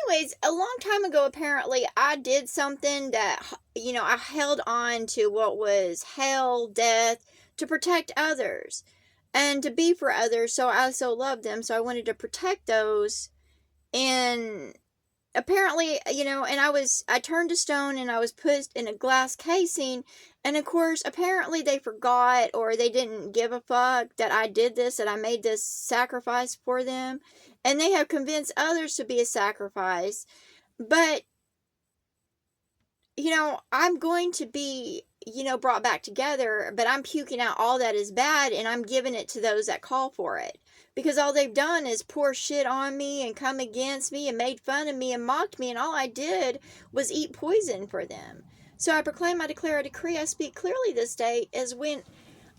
anyways, a long time ago, apparently, I did something that, I held on to what was hell, death, to protect others and to be for others. So I so loved them. So I wanted to protect those. And apparently, and I turned to stone and I was put in a glass casing. And of course, apparently they forgot or they didn't give a fuck that I did this, that I made this sacrifice for them. And they have convinced others to be a sacrifice. But, I'm going to be, brought back together, but I'm puking out all that is bad and I'm giving it to those that call for it. Because all they've done is pour shit on me and come against me and made fun of me and mocked me, and all I did was eat poison for them. So I proclaim, I declare, I decree, I speak clearly this day as when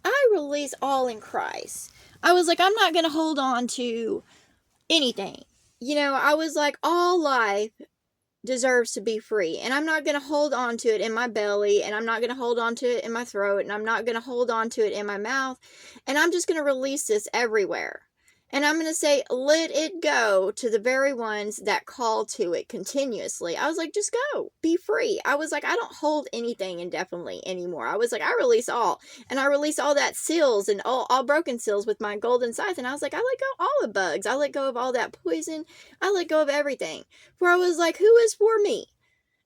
I release all in Christ. I was like, I'm not going to hold on to anything. I was like, all life deserves to be free, and I'm not going to hold on to it in my belly, and I'm not going to hold on to it in my throat, and I'm not going to hold on to it in my mouth, and I'm just going to release this everywhere. And I'm going to say, let it go to the very ones that call to it continuously. I was like, just go, be free. I was like, I don't hold anything indefinitely anymore. I was like, I release all. And I release all that seals and all broken seals with my golden scythe. And I was like, I let go of all the bugs. I let go of all that poison. I let go of everything. For I was like, who is for me?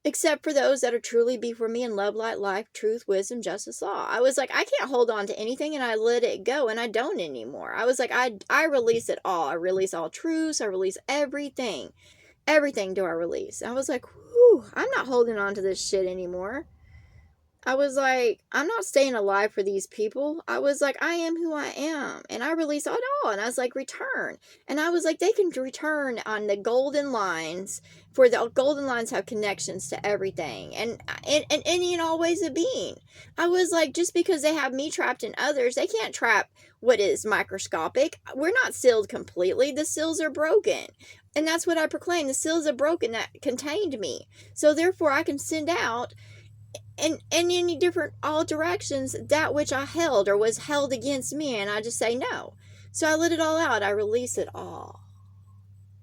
Except for those that are truly before me in love, light, life, truth, wisdom, justice, law. I was like, I can't hold on to anything, and I let it go, and I don't anymore. I was like, I release it all. I release all truths. I release everything. Everything do I release. I was like, whew, I'm not holding on to this shit anymore. I was like, I'm not staying alive for these people. I was like, I am who I am. And I release it all. And I was like, return. And I was like, they can return on the golden lines, for the golden lines have connections to everything. And any and all ways of being. I was like, just because they have me trapped in others, they can't trap what is microscopic. We're not sealed completely. The seals are broken. And that's what I proclaim. The seals are broken that contained me. So therefore I can send out and in any different all directions that which I held or was held against me, and I just say no. So I let it all out. I release it all.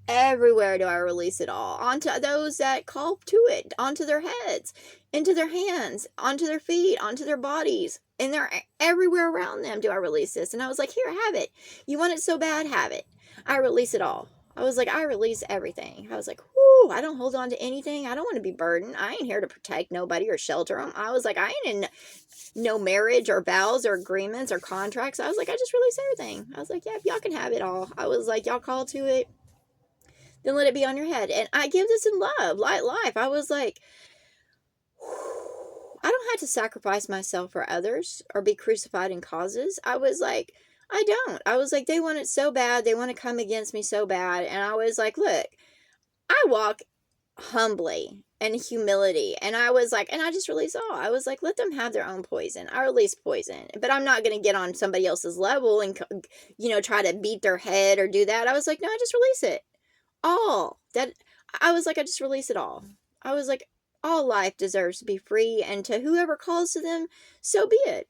Everywhere do I release it all. Onto those that call to it, onto their heads, into their hands, onto their feet, onto their bodies, and they're everywhere around them do I release this. And I was like, here, have it. You want it so bad, have it. I release it all. I was like, I release everything. I was like, whoo, I don't hold on to anything. I don't want to be burdened. I ain't here to protect nobody or shelter them. I was like, I ain't in no marriage or vows or agreements or contracts. I was like, I just release everything. I was like, yeah, y'all can have it all. I was like, y'all call to it, then let it be on your head. And I give this in love, light life. I was like, I don't have to sacrifice myself for others or be crucified in causes. I was like, I don't. I was like, they want it so bad. They want to come against me so bad. And I was like, look, I walk humbly and humility. And I was like, and I just release all. I was like, let them have their own poison. I release poison. But I'm not going to get on somebody else's level and, try to beat their head or do that. I was like, no, I just release it. All. That I was like, I just release it all. I was like, all life deserves to be free, and to whoever calls to them, so be it.